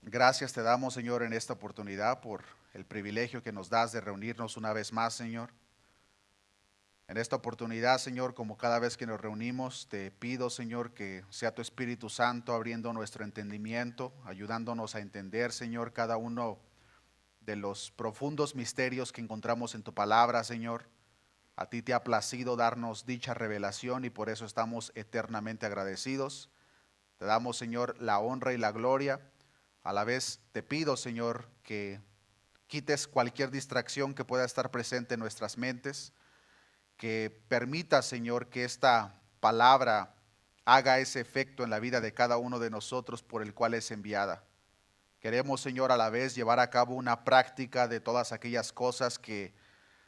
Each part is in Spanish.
Gracias te damos, Señor, en esta oportunidad por el privilegio que nos das de reunirnos una vez más, Señor. En esta oportunidad, Señor, como cada vez que nos reunimos, te pido, Señor, que sea tu Espíritu Santo abriendo nuestro entendimiento, ayudándonos a entender, Señor, cada uno de los profundos misterios que encontramos en tu palabra, Señor. A ti te ha placido darnos dicha revelación y por eso estamos eternamente agradecidos. Te damos, Señor, la honra y la gloria. A la vez te pido, Señor, que quites cualquier distracción que pueda estar presente en nuestras mentes, que permita, Señor, que esta palabra haga ese efecto en la vida de cada uno de nosotros por el cual es enviada. Queremos, Señor, a la vez llevar a cabo una práctica de todas aquellas cosas que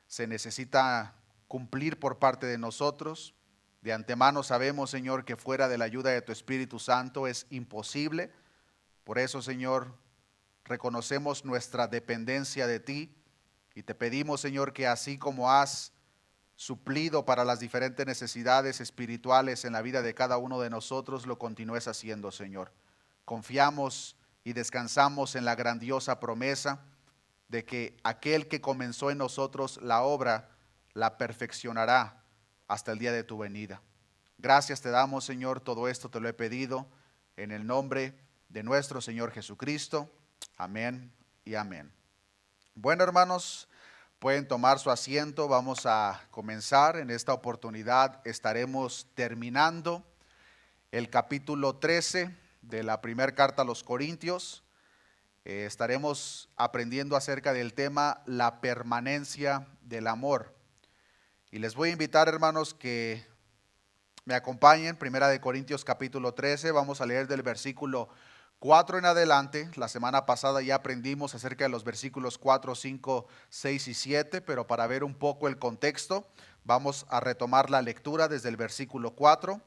se necesita cumplir por parte de nosotros. De antemano sabemos, Señor, que fuera de la ayuda de tu Espíritu Santo es imposible. Por eso, Señor, reconocemos nuestra dependencia de ti y te pedimos, Señor, que así como has suplido para las diferentes necesidades espirituales en la vida de cada uno de nosotros, lo continúes haciendo, Señor. Confiamos y descansamos en la grandiosa promesa de que aquel que comenzó en nosotros la obra, la perfeccionará hasta el día de tu venida. Gracias te damos, Señor, todo esto te lo he pedido en el nombre de nuestro Señor Jesucristo. Amén y amén. Bueno, hermanos, pueden tomar su asiento. Vamos a comenzar. En esta oportunidad estaremos terminando el capítulo 13 de la primera carta a los Corintios. Estaremos aprendiendo acerca del tema la permanencia del amor. Y les voy a invitar, hermanos, que me acompañen. Primera de Corintios capítulo 13. Vamos a leer del versículo 4 en adelante. La semana pasada ya aprendimos acerca de los versículos 4, 5, 6 y 7, pero para ver un poco el contexto, vamos a retomar la lectura desde el versículo 4.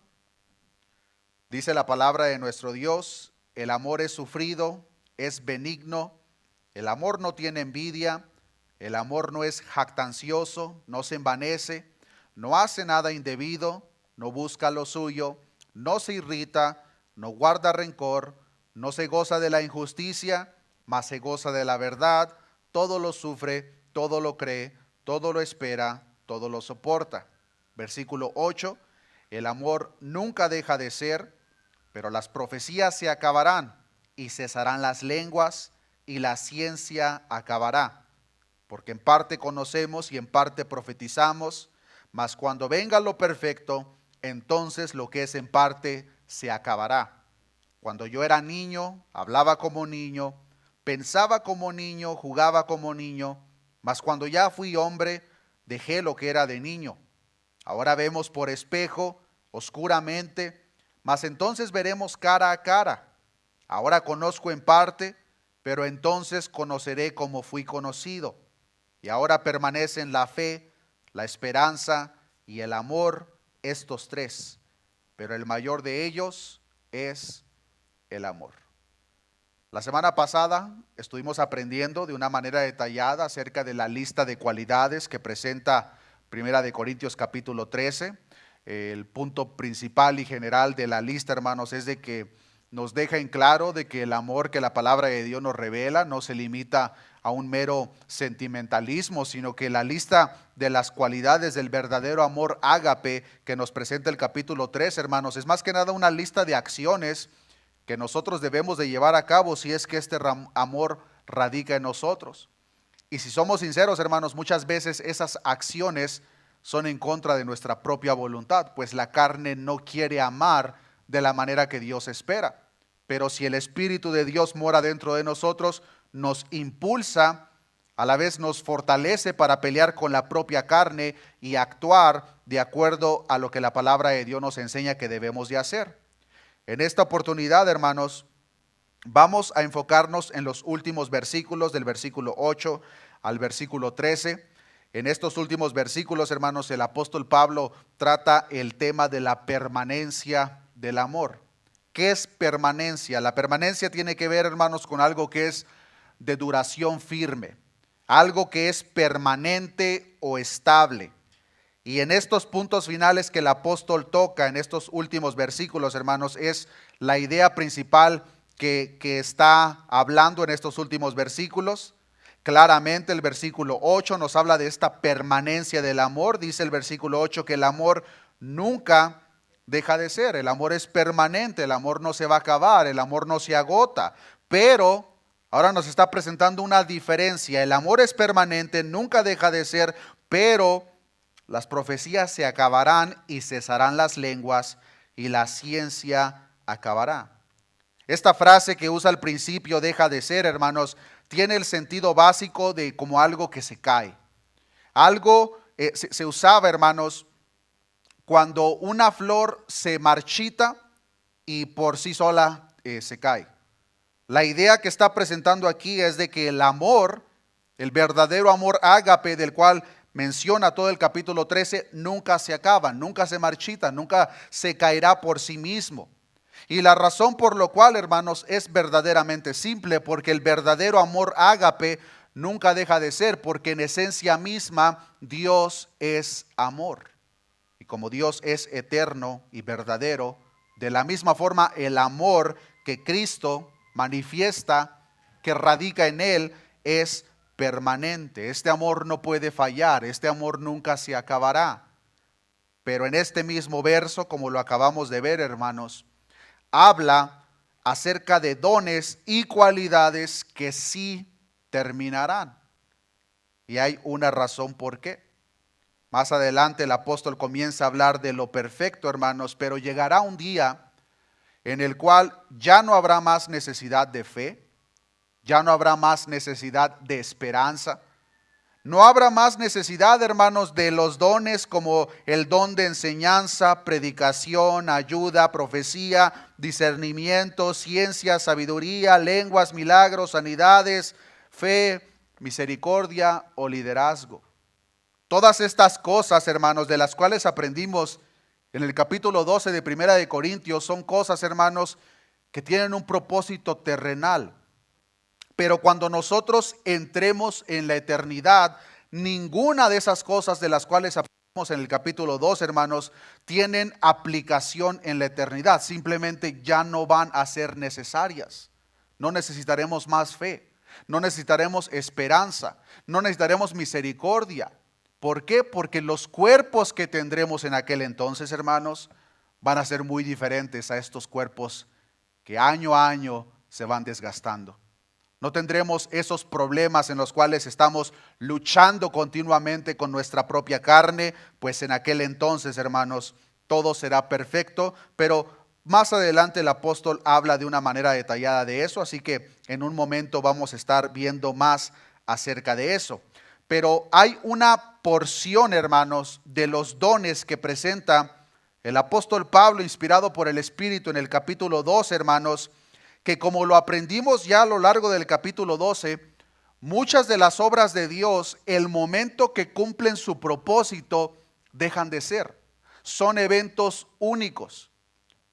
Dice la palabra de nuestro Dios: el amor es sufrido, es benigno, el amor no tiene envidia, el amor no es jactancioso, no se envanece, no hace nada indebido, no busca lo suyo, no se irrita, no guarda rencor, no se goza de la injusticia, mas se goza de la verdad, todo lo sufre, todo lo cree, todo lo espera, todo lo soporta. Versículo 8, el amor nunca deja de ser, pero las profecías se acabarán y cesarán las lenguas y la ciencia acabará. Porque en parte conocemos y en parte profetizamos, mas cuando venga lo perfecto, entonces lo que es en parte se acabará. Cuando yo era niño, hablaba como niño, pensaba como niño, jugaba como niño, mas cuando ya fui hombre, dejé lo que era de niño. Ahora vemos por espejo, oscuramente, mas entonces veremos cara a cara. Ahora conozco en parte, pero entonces conoceré como fui conocido. Y ahora permanecen la fe, la esperanza y el amor, estos tres, pero el mayor de ellos es el amor. La semana pasada estuvimos aprendiendo de una manera detallada acerca de la lista de cualidades que presenta Primera de Corintios capítulo 13. El punto principal y general de la lista, hermanos, es de que nos deja en claro de que el amor que la palabra de Dios nos revela no se limita a un mero sentimentalismo, sino que la lista de las cualidades del verdadero amor ágape que nos presenta el capítulo 3, hermanos, es más que nada una lista de acciones que nosotros debemos de llevar a cabo si es que este amor radica en nosotros. Y si somos sinceros, hermanos, muchas veces esas acciones son en contra de nuestra propia voluntad, pues la carne no quiere amar de la manera que Dios espera. Pero si el Espíritu de Dios mora dentro de nosotros, nos impulsa, a la vez nos fortalece para pelear con la propia carne y actuar de acuerdo a lo que la palabra de Dios nos enseña que debemos de hacer. En esta oportunidad, hermanos, vamos a enfocarnos en los últimos versículos, del versículo 8 al versículo 13. En estos últimos versículos, hermanos, el apóstol Pablo trata el tema de la permanencia del amor. ¿Qué es permanencia? La permanencia tiene que ver, hermanos, con algo que es de duración firme, algo que es permanente o estable. Y en estos puntos finales que el apóstol toca en estos últimos versículos, hermanos, es la idea principal que está hablando en estos últimos versículos. Claramente el versículo 8 nos habla de esta permanencia del amor. Dice el versículo 8 que el amor nunca deja de ser. El amor es permanente, el amor no se va a acabar, el amor no se agota. Pero ahora nos está presentando una diferencia. El amor es permanente, nunca deja de ser, pero las profecías se acabarán y cesarán las lenguas y la ciencia acabará. Esta frase que usa al principio, deja de ser, hermanos, tiene el sentido básico de como algo que se cae. Algo se usaba, hermanos, cuando una flor se marchita y por sí sola se cae. La idea que está presentando aquí es de que el amor, el verdadero amor ágape del cual menciona todo el capítulo 13, nunca se acaba, nunca se marchita, nunca se caerá por sí mismo. Y la razón por lo cual, hermanos, es verdaderamente simple, porque el verdadero amor ágape nunca deja de ser, porque en esencia misma Dios es amor. Y como Dios es eterno y verdadero, de la misma forma el amor que Cristo manifiesta, que radica en Él, es permanente. Este amor no puede fallar, este amor nunca se acabará. Pero en este mismo verso, como lo acabamos de ver, hermanos, habla acerca de dones y cualidades que sí terminarán. Y hay una razón por qué. Más adelante el apóstol comienza a hablar de lo perfecto, hermanos, pero llegará un día en el cual ya no habrá más necesidad de fe, ya no habrá más necesidad de esperanza. No habrá más necesidad, hermanos, de los dones como el don de enseñanza, predicación, ayuda, profecía, discernimiento, ciencia, sabiduría, lenguas, milagros, sanidades, fe, misericordia o liderazgo. Todas estas cosas, hermanos, de las cuales aprendimos en el capítulo 12 de Primera de Corintios, son cosas, hermanos, que tienen un propósito terrenal. Pero cuando nosotros entremos en la eternidad, ninguna de esas cosas de las cuales aprendimos en el capítulo 2, hermanos, tienen aplicación en la eternidad. Simplemente ya no van a ser necesarias. No necesitaremos más fe, no necesitaremos esperanza, no necesitaremos misericordia. ¿Por qué? Porque los cuerpos que tendremos en aquel entonces, hermanos, van a ser muy diferentes a estos cuerpos que año a año se van desgastando. No tendremos esos problemas en los cuales estamos luchando continuamente con nuestra propia carne, pues en aquel entonces, hermanos, todo será perfecto. Pero más adelante el apóstol habla de una manera detallada de eso, así que en un momento vamos a estar viendo más acerca de eso. Pero hay una porción, hermanos, de los dones que presenta el apóstol Pablo, inspirado por el Espíritu, en el capítulo 2, hermanos, que como lo aprendimos ya a lo largo del capítulo 12, muchas de las obras de Dios, el momento que cumplen su propósito, dejan de ser. Son eventos únicos.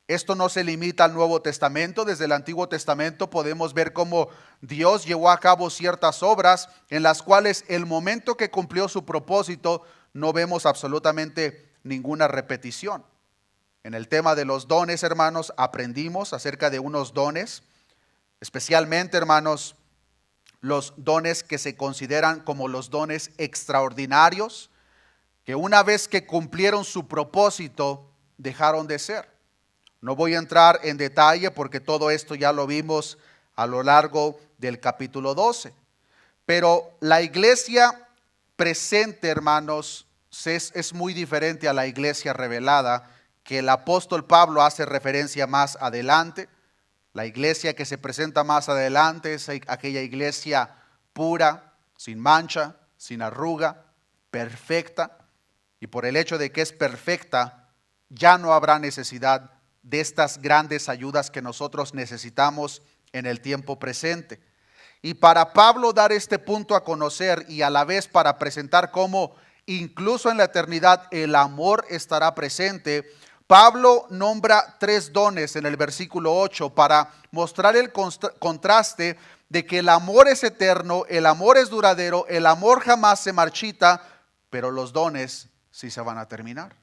Esto no se limita al Nuevo Testamento. Desde el Antiguo Testamento podemos ver cómo Dios llevó a cabo ciertas obras en las cuales el momento que cumplió su propósito no vemos absolutamente ninguna repetición. En el tema de los dones, hermanos, aprendimos acerca de unos dones, especialmente, hermanos, los dones que se consideran como los dones extraordinarios, que una vez que cumplieron su propósito, dejaron de ser. No voy a entrar en detalle porque todo esto ya lo vimos a lo largo del capítulo 12. Pero la iglesia presente, hermanos, es muy diferente a la iglesia revelada, que el apóstol Pablo hace referencia más adelante. La iglesia que se presenta más adelante es aquella iglesia pura, sin mancha, sin arruga, perfecta. Y por el hecho de que es perfecta, ya no habrá necesidad de estas grandes ayudas que nosotros necesitamos en el tiempo presente. Y para Pablo dar este punto a conocer y a la vez para presentar cómo incluso en la eternidad el amor estará presente, Pablo nombra 3 dones en el versículo 8 para mostrar el contraste de que el amor es eterno, el amor es duradero, el amor jamás se marchita, pero los dones sí se van a terminar.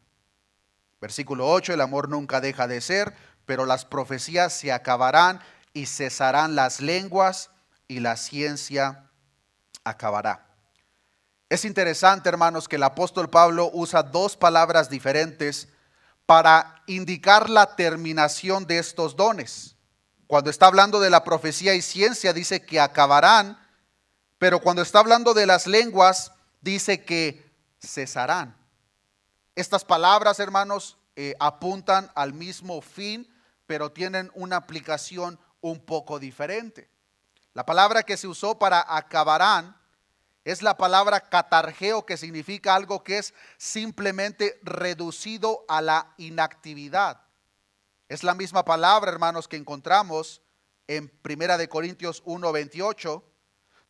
Versículo 8, el amor nunca deja de ser, pero las profecías se acabarán y cesarán las lenguas y la ciencia acabará. Es interesante, hermanos, que el apóstol Pablo usa dos palabras diferentes para indicar la terminación de estos dones. Cuando está hablando de la profecía y ciencia, dice que acabarán, pero cuando está hablando de las lenguas, dice que cesarán. Estas palabras, hermanos, apuntan al mismo fin, pero tienen una aplicación un poco diferente. La palabra que se usó para acabarán es la palabra catargeo, que significa algo que es simplemente reducido a la inactividad. Es la misma palabra, hermanos, que encontramos en 1 Corintios 1:28,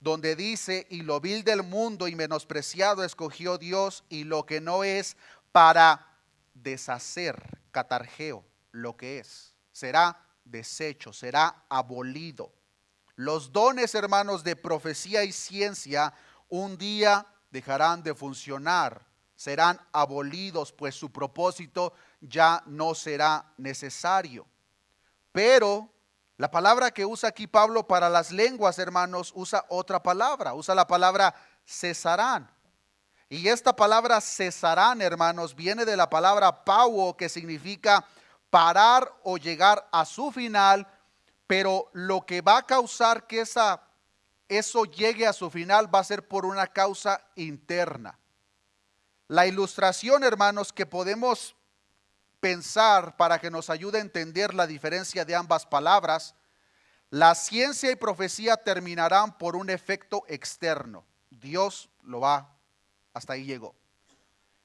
donde dice: y lo vil del mundo y menospreciado escogió Dios, y lo que no es, para deshacer, catargeo, lo que es. Será deshecho, será abolido. Los dones, hermanos, de profecía y ciencia un día dejarán de funcionar, serán abolidos, pues su propósito ya no será necesario. Pero la palabra que usa aquí Pablo para las lenguas, hermanos, usa otra palabra, usa la palabra cesarán. Y esta palabra cesarán, hermanos, viene de la palabra pauo, que significa parar o llegar a su final, pero lo que va a causar que eso llegue a su final va a ser por una causa interna. La ilustración, hermanos, que podemos pensar para que nos ayude a entender la diferencia de ambas palabras: la ciencia y profecía terminarán por un efecto externo. Dios lo va, hasta ahí llegó.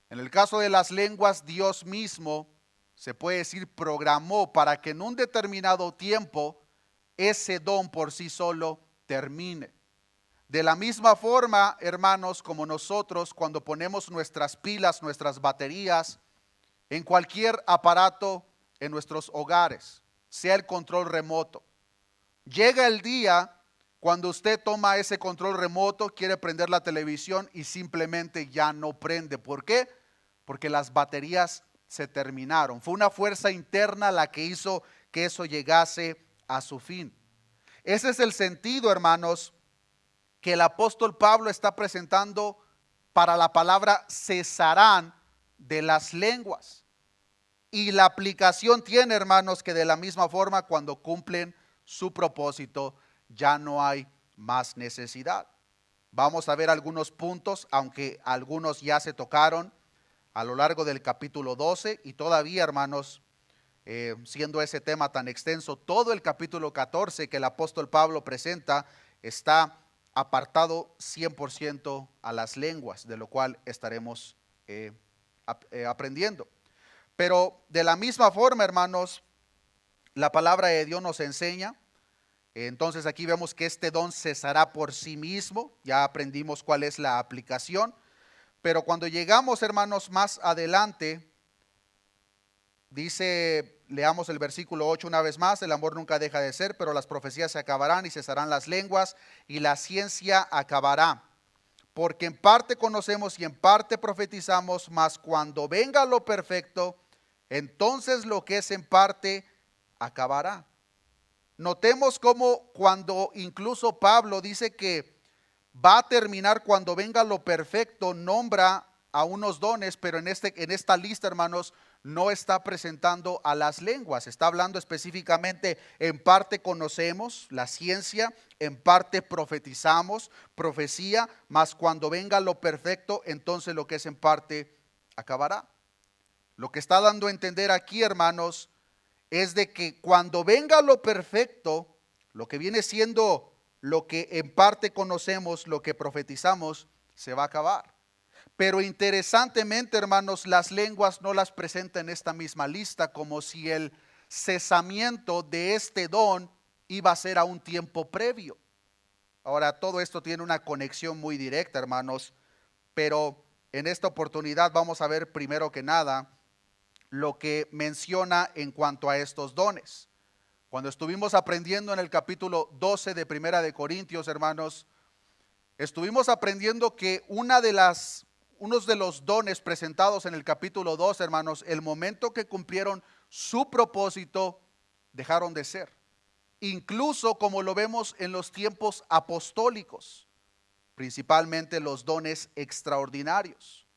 En el caso de las lenguas, Dios mismo, se puede decir, programó para que en un determinado tiempo ese don por sí solo termine. De la misma forma, hermanos, como nosotros cuando ponemos nuestras pilas, nuestras baterías en cualquier aparato en nuestros hogares, sea el control remoto, llega el día cuando usted toma ese control remoto, quiere prender la televisión y simplemente ya no prende. ¿Por qué? Porque las baterías se terminaron. Fue una fuerza interna la que hizo que eso llegase a su fin. Ese es el sentido, hermanos, que el apóstol Pablo está presentando para la palabra cesarán de las lenguas. Y la aplicación tiene, hermanos, que de la misma forma, cuando cumplen su propósito, ya no hay más necesidad. Vamos a ver algunos puntos, aunque algunos ya se tocaron a lo largo del capítulo 12, y todavía, hermanos, siendo ese tema tan extenso, todo el capítulo 14 que el apóstol Pablo presenta está apartado 100% a las lenguas, de lo cual estaremos aprendiendo. Pero de la misma forma, hermanos, la palabra de Dios nos enseña. Entonces aquí vemos que este don cesará por sí mismo. Ya aprendimos cuál es la aplicación. Pero cuando llegamos, hermanos, más adelante, dice, leamos el versículo 8 una vez más: el amor nunca deja de ser, pero las profecías se acabarán y cesarán las lenguas y la ciencia acabará. Porque en parte conocemos y en parte profetizamos, mas cuando venga lo perfecto, entonces lo que es en parte acabará. Notemos cómo cuando incluso Pablo dice que va a terminar cuando venga lo perfecto, nombra a unos dones, pero en esta lista, hermanos, no está presentando a las lenguas. Está hablando específicamente: en parte conocemos la ciencia, en parte profetizamos, profecía, mas cuando venga lo perfecto, entonces lo que es en parte acabará. Lo que está dando a entender aquí, hermanos, es de que cuando venga lo perfecto, lo que viene siendo lo que en parte conocemos, lo que profetizamos, se va a acabar. Pero interesantemente, hermanos, las lenguas no las presenta en esta misma lista, como si el cesamiento de este don iba a ser a un tiempo previo. Ahora, todo esto tiene una conexión muy directa, hermanos, pero en esta oportunidad vamos a ver primero que nada lo que menciona en cuanto a estos dones. Cuando estuvimos aprendiendo en el capítulo 12 de Primera de Corintios, hermanos, estuvimos aprendiendo que unos de los dones presentados en el capítulo 2, hermanos, el momento que cumplieron su propósito, dejaron de ser. incluso como lo vemos en los tiempos apostólicos, principalmente los dones extraordinarios.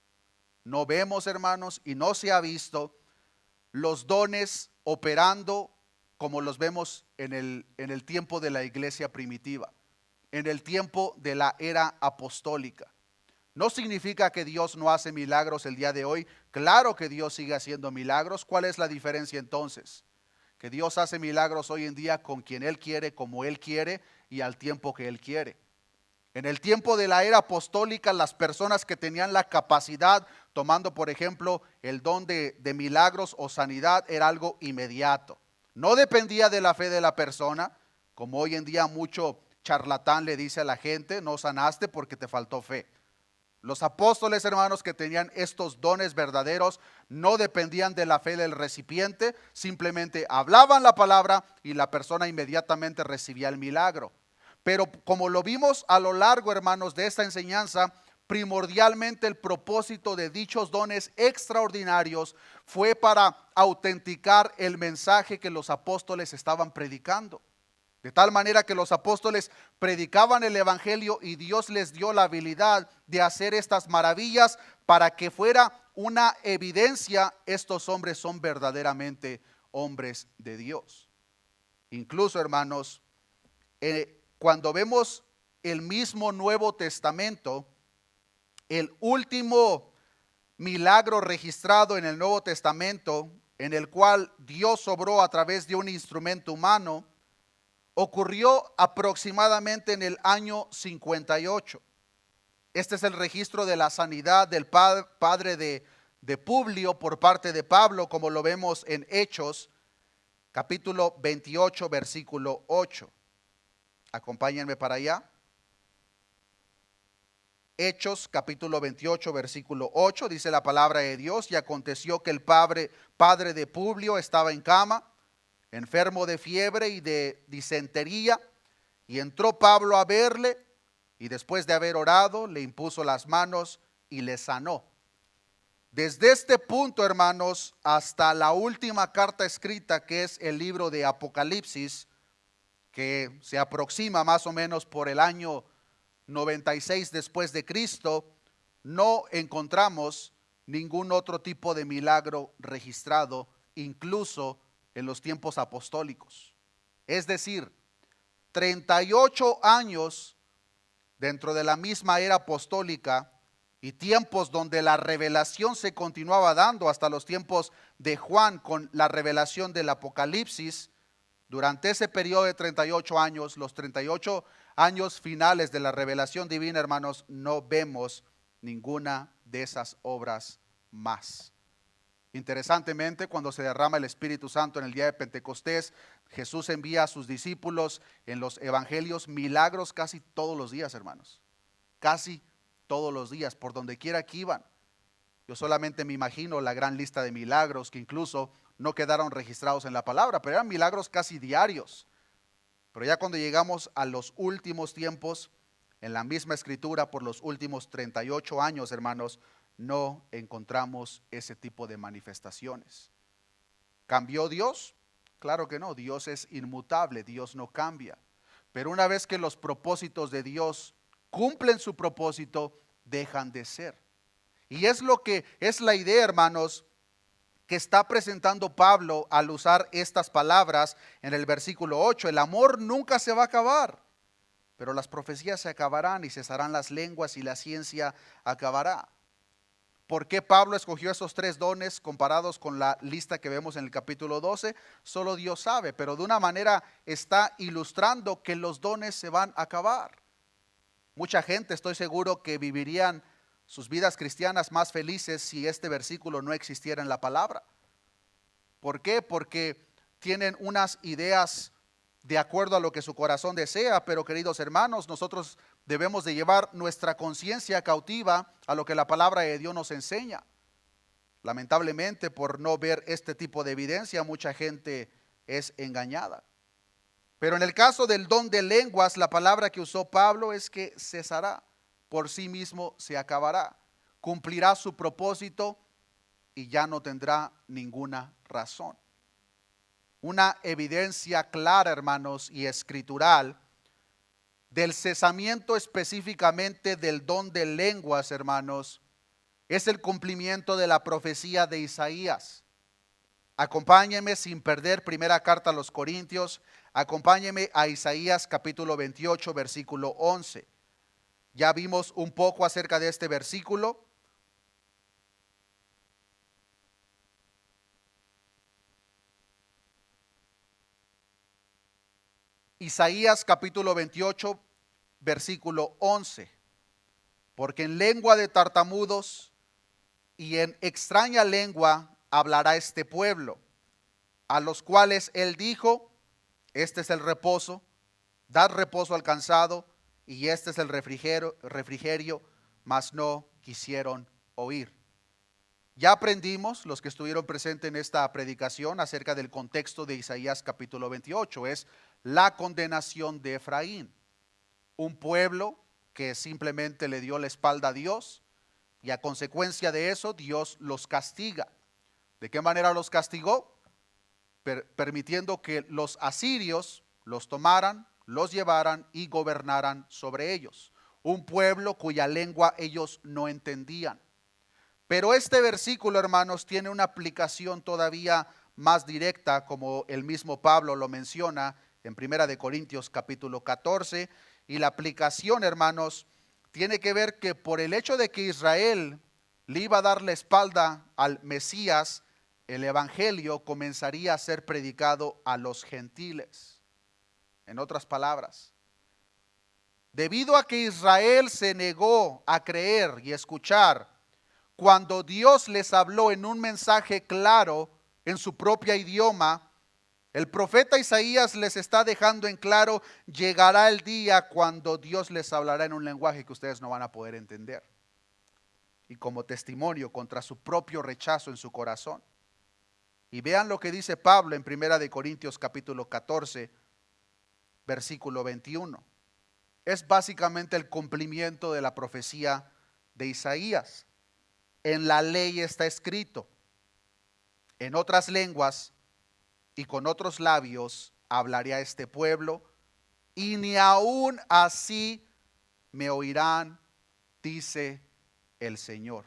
No vemos, hermanos, y no se ha visto los dones operando como los vemos en el tiempo de la iglesia primitiva, en el tiempo de la era apostólica. No significa que Dios no hace milagros el día de hoy. Claro que Dios sigue haciendo milagros. ¿Cuál es la diferencia entonces? Que Dios hace milagros hoy en día con quien Él quiere, como Él quiere y al tiempo que Él quiere. En el tiempo de la era apostólica, las personas que tenían la capacidad, tomando por ejemplo el don de milagros o sanidad, era algo inmediato. No dependía de la fe de la persona, como hoy en día mucho charlatán le dice a la gente: no sanaste porque te faltó fe. Los apóstoles, hermanos, que tenían estos dones verdaderos, no dependían de la fe del recipiente, simplemente hablaban la palabra y la persona inmediatamente recibía el milagro. Pero como lo vimos a lo largo, hermanos, de esta enseñanza, primordialmente el propósito de dichos dones extraordinarios fue para autenticar el mensaje que los apóstoles estaban predicando. De tal manera que los apóstoles predicaban el evangelio y Dios les dio la habilidad de hacer estas maravillas para que fuera una evidencia: estos hombres son verdaderamente hombres de Dios. Incluso, hermanos, cuando vemos el mismo Nuevo Testamento, el último milagro registrado en el Nuevo Testamento, en el cual Dios obró a través de un instrumento humano, ocurrió aproximadamente en el año 58. Este es el registro de la sanidad del padre de Publio por parte de Pablo, como lo vemos en Hechos, capítulo 28, versículo 8. Acompáñenme para allá. Hechos, capítulo 28, versículo 8, dice la palabra de Dios: y aconteció que el padre de Publio estaba en cama, enfermo de fiebre y de disentería, y entró Pablo a verle, y después de haber orado, le impuso las manos y le sanó. Desde este punto, hermanos, hasta la última carta escrita, que es el libro de Apocalipsis, que se aproxima más o menos por el año 96 después de Cristo, no encontramos ningún otro tipo de milagro registrado, incluso en los tiempos apostólicos. Es decir, 38 años dentro de la misma era apostólica y tiempos donde la revelación se continuaba dando hasta los tiempos de Juan con la revelación del Apocalipsis. Durante ese periodo de 38 años, los 38 años finales de la revelación divina, hermanos, no vemos ninguna de esas obras más. Interesantemente, cuando se derrama el Espíritu Santo en el día de Pentecostés, Jesús envía a sus discípulos en los evangelios milagros casi todos los días, hermanos. Casi todos los días, por donde quiera que iban. Yo solamente me imagino la gran lista de milagros que incluso no quedaron registrados en la palabra, pero eran milagros casi diarios. Pero ya cuando llegamos a los últimos tiempos, en la misma escritura, por los últimos 38 años, hermanos, no encontramos ese tipo de manifestaciones. ¿Cambió Dios? Claro que no, Dios es inmutable, Dios no cambia. Pero una vez que los propósitos de Dios cumplen su propósito, dejan de ser. Y es lo que es la idea, hermanos, que está presentando Pablo al usar estas palabras en el versículo 8. El amor nunca se va a acabar, pero las profecías se acabarán y cesarán las lenguas y la ciencia acabará. ¿Por qué Pablo escogió esos 3 dones comparados con la lista que vemos en el capítulo 12? Solo Dios sabe, pero de una manera está ilustrando que los dones se van a acabar. Mucha gente, estoy seguro, que vivirían sus vidas cristianas más felices si este versículo no existiera en la palabra. ¿Por qué? Porque tienen unas ideas de acuerdo a lo que su corazón desea, pero queridos hermanos, nosotros debemos de llevar nuestra conciencia cautiva a lo que la palabra de Dios nos enseña. Lamentablemente, por no ver este tipo de evidencia, mucha gente es engañada. Pero en el caso del don de lenguas, la palabra que usó Pablo es que cesará, por sí mismo se acabará, cumplirá su propósito y ya no tendrá ninguna razón. una evidencia clara, hermanos, y escritural del cesamiento específicamente del don de lenguas, hermanos, es el cumplimiento de la profecía de Isaías. Acompáñeme sin perder primera carta a los Corintios, acompáñeme a Isaías capítulo 28, versículo 11. Ya vimos un poco acerca de este versículo. Isaías capítulo 28, versículo 11. Porque en lengua de tartamudos y en extraña lengua hablará este pueblo, a los cuales él dijo, este es el reposo, dad reposo al cansado, y este es el refrigerio, mas no quisieron oír. Ya aprendimos, los que estuvieron presentes en esta predicación, acerca del contexto de Isaías capítulo 28, es la condenación de Efraín, un pueblo que simplemente le dio la espalda a Dios, y a consecuencia de eso Dios los castiga. ¿De qué manera los castigó? Permitiendo que los asirios los tomaran, los llevaran y gobernaran sobre ellos. Un pueblo cuya lengua ellos no entendían. Pero este versículo, hermanos, tiene una aplicación todavía más directa, como el mismo Pablo lo menciona en Primera de Corintios capítulo 14. Y la aplicación, hermanos, tiene que ver que por el hecho de que Israel le iba a dar la espalda al Mesías, el evangelio comenzaría a ser predicado a los gentiles. En otras palabras, debido a que Israel se negó a creer y escuchar cuando Dios les habló en un mensaje claro en su propio idioma, el profeta Isaías les está dejando en claro, llegará el día cuando Dios les hablará en un lenguaje que ustedes no van a poder entender. Y como testimonio contra su propio rechazo en su corazón. Y vean lo que dice Pablo en Primera de Corintios capítulo 14, versículo 21. Es básicamente el cumplimiento de la profecía de Isaías. En la ley está escrito, en otras lenguas y con otros labios hablaré a este pueblo, y ni aún así me oirán, dice el Señor.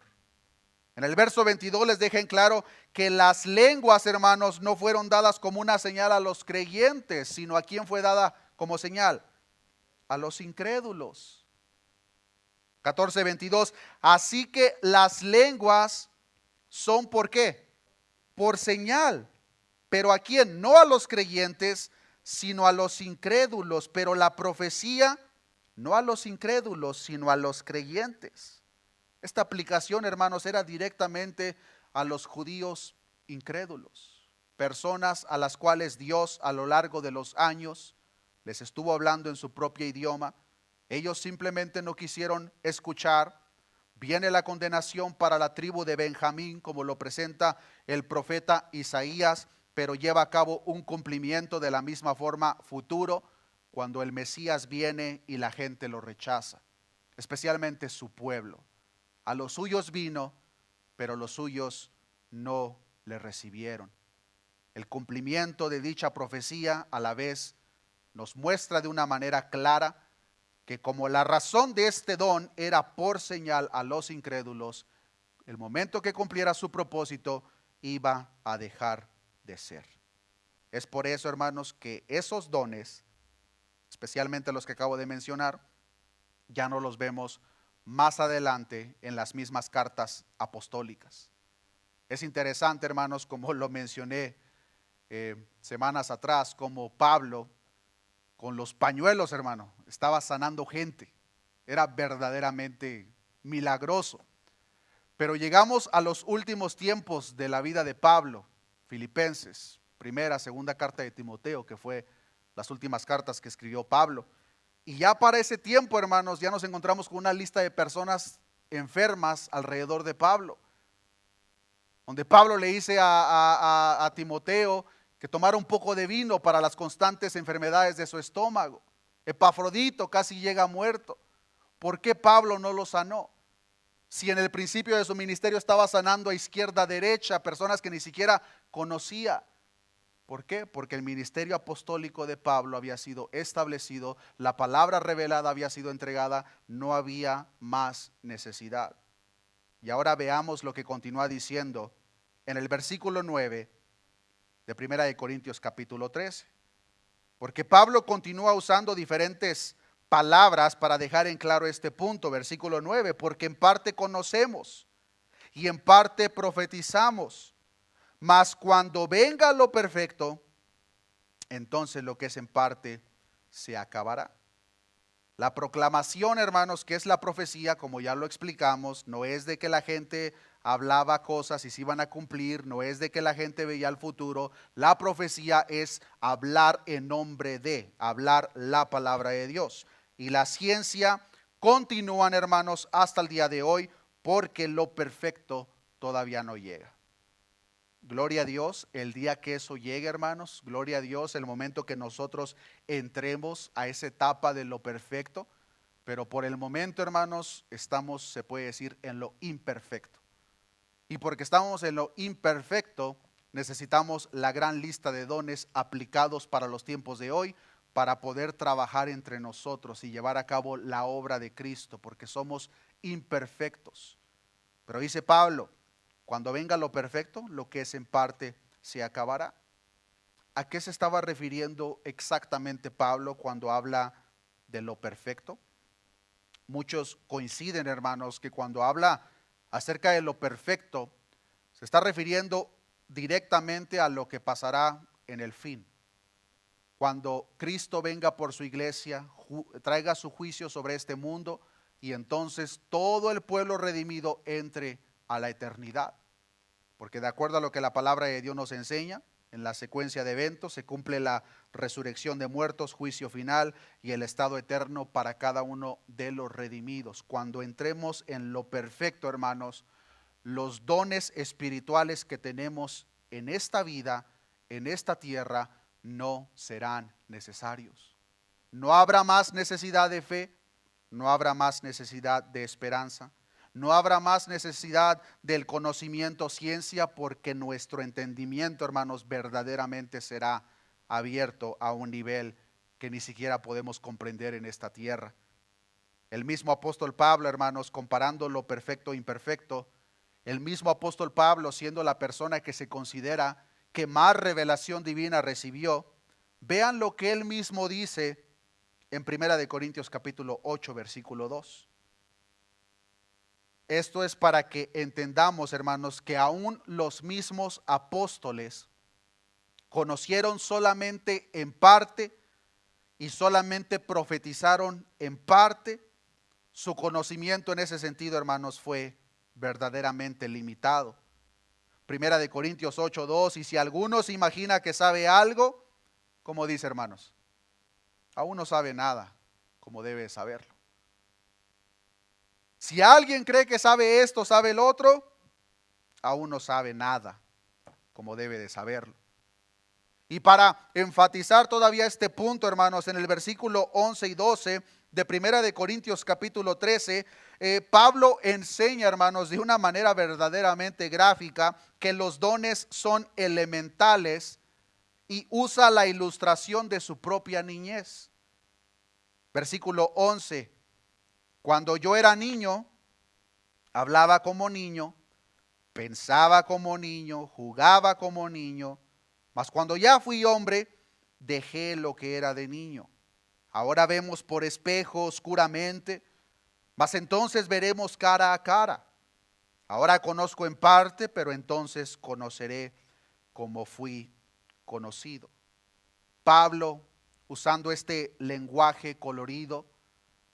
En el verso 22 les deja en claro que las lenguas, hermanos, no fueron dadas como una señal a los creyentes, sino a quién fue dada como señal, a los incrédulos. 14:22. Así que las lenguas son ¿por qué? Por señal. Pero ¿a quién? No a los creyentes, sino a los incrédulos. Pero la profecía, no a los incrédulos, sino a los creyentes. Esta aplicación, hermanos, era directamente a los judíos incrédulos. Personas a las cuales Dios a lo largo de los años les estuvo hablando en su propio idioma. Ellos simplemente no quisieron escuchar. Viene la condenación para la tribu de Benjamín, como lo presenta el profeta Isaías, pero lleva a cabo un cumplimiento de la misma forma futuro, cuando el Mesías viene y la gente lo rechaza, especialmente su pueblo. A los suyos vino, pero los suyos no le recibieron. El cumplimiento de dicha profecía a la vez nos muestra de una manera clara que como la razón de este don era por señal a los incrédulos, el momento que cumpliera su propósito iba a dejar de ser. Es por eso, hermanos, que esos dones, especialmente los que acabo de mencionar, ya no los vemos más adelante en las mismas cartas apostólicas. Es interesante, hermanos, como lo mencioné semanas atrás, como Pablo con los pañuelos, hermano, estaba sanando gente. Era verdaderamente milagroso. Pero llegamos a los últimos tiempos de la vida de Pablo. Filipenses, primera, segunda carta de Timoteo, que fue las últimas cartas que escribió Pablo. Y ya para ese tiempo, hermanos, ya nos encontramos con una lista de personas enfermas alrededor de Pablo. Donde Pablo le dice a Timoteo que tomara un poco de vino para las constantes enfermedades de su estómago. Epafrodito casi llega muerto. ¿Por qué Pablo no lo sanó? Si en el principio de su ministerio estaba sanando a izquierda, derecha, personas que ni siquiera conocía. ¿Por qué? Porque el ministerio apostólico de Pablo había sido establecido, la palabra revelada había sido entregada, no había más necesidad. Y ahora veamos lo que continúa diciendo en el versículo 9 de Primera de Corintios capítulo 13. Porque Pablo continúa usando diferentes palabras para dejar en claro este punto. Versículo 9, porque en parte conocemos y en parte profetizamos, mas cuando venga lo perfecto, entonces lo que es en parte se acabará. La proclamación, hermanos, que es la profecía, como ya lo explicamos, no es de que la gente hablaba cosas y se iban a cumplir, no es de que la gente veía el futuro. La profecía es hablar en nombre de, hablar la palabra de Dios. Y la ciencia continúan, hermanos, hasta el día de hoy, porque lo perfecto todavía no llega. Gloria a Dios el día que eso llegue, hermanos. Gloria a Dios el momento que nosotros entremos a esa etapa de lo perfecto. Pero por el momento, hermanos, estamos, se puede decir, en lo imperfecto. Y porque estamos en lo imperfecto, necesitamos la gran lista de dones aplicados para los tiempos de hoy, para poder trabajar entre nosotros y llevar a cabo la obra de Cristo, porque somos imperfectos. Pero dice Pablo, cuando venga lo perfecto, lo que es en parte se acabará. ¿A qué se estaba refiriendo exactamente Pablo cuando habla de lo perfecto? Muchos coinciden, hermanos, que cuando habla acerca de lo perfecto, se está refiriendo directamente a lo que pasará en el fin. Cuando Cristo venga por su iglesia, traiga su juicio sobre este mundo y entonces todo el pueblo redimido entre a la eternidad. Porque de acuerdo a lo que la palabra de Dios nos enseña, en la secuencia de eventos se cumple la resurrección de muertos, juicio final y el estado eterno para cada uno de los redimidos. Cuando entremos en lo perfecto, hermanos, los dones espirituales que tenemos en esta vida, en esta tierra, no serán necesarios. No habrá más necesidad de fe, no habrá más necesidad de esperanza. No habrá más necesidad del conocimiento, ciencia, porque nuestro entendimiento, hermanos, verdaderamente será abierto a un nivel que ni siquiera podemos comprender en esta tierra. El mismo apóstol Pablo, hermanos, comparando lo perfecto e imperfecto, el mismo apóstol Pablo, siendo la persona que se considera que más revelación divina recibió, vean lo que él mismo dice en Primera de Corintios capítulo 8, versículo 2. Esto es para que entendamos, hermanos, que aún los mismos apóstoles conocieron solamente en parte y solamente profetizaron en parte. Su conocimiento en ese sentido, hermanos, fue verdaderamente limitado. Primera de Corintios 8:2, y si alguno se imagina que sabe algo, como dice, hermanos, aún no sabe nada como debe saberlo. Si alguien cree que sabe esto, sabe el otro, aún no sabe nada como debe de saberlo. Y para enfatizar todavía este punto, hermanos, en el versículo 11 y 12 de Primera de Corintios capítulo 13, Pablo enseña, hermanos, de una manera verdaderamente gráfica que los dones son elementales y usa la ilustración de su propia niñez. Versículo 11, cuando yo era niño, hablaba como niño, pensaba como niño, jugaba como niño, mas cuando ya fui hombre, dejé lo que era de niño. Ahora vemos por espejo oscuramente, mas entonces veremos cara a cara. Ahora conozco en parte, pero entonces conoceré como fui conocido. Pablo, usando este lenguaje colorido,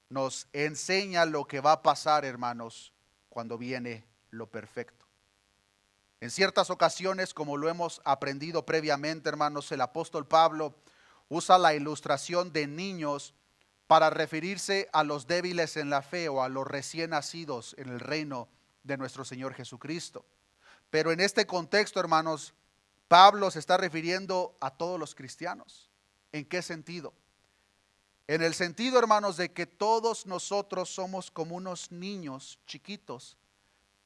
nos enseña lo que va a pasar, hermanos, cuando viene lo perfecto. En ciertas ocasiones, como lo hemos aprendido previamente, hermanos, el apóstol Pablo usa la ilustración de niños para referirse a los débiles en la fe o a los recién nacidos en el reino de nuestro Señor Jesucristo. Pero en este contexto, hermanos, Pablo se está refiriendo a todos los cristianos. ¿En qué sentido? En el sentido, hermanos, de que todos nosotros somos como unos niños chiquitos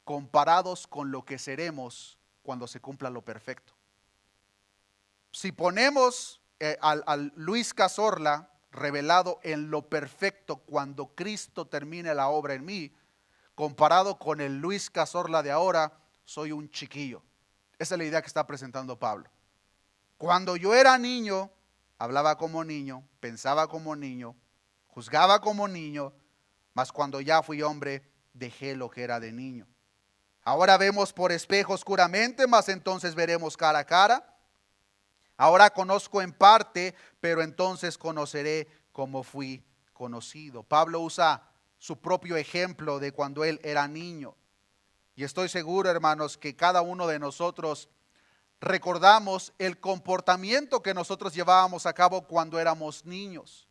comparados con lo que seremos cuando se cumpla lo perfecto. si ponemos al Luis Cazorla revelado en lo perfecto cuando Cristo termine la obra en mí, comparado con el Luis Cazorla de ahora, soy un chiquillo. Esa es la idea que está presentando Pablo. Cuando yo era niño, hablaba como niño, pensaba como niño, juzgaba como niño, mas cuando ya fui hombre, dejé lo que era de niño. Ahora vemos por espejo oscuramente, mas entonces veremos cara a cara. Ahora conozco en parte, pero entonces conoceré como fui conocido. Pablo usa su propio ejemplo de cuando él era niño. Y estoy seguro, hermanos, que cada uno de nosotros recordamos el comportamiento que nosotros llevábamos a cabo cuando éramos niños.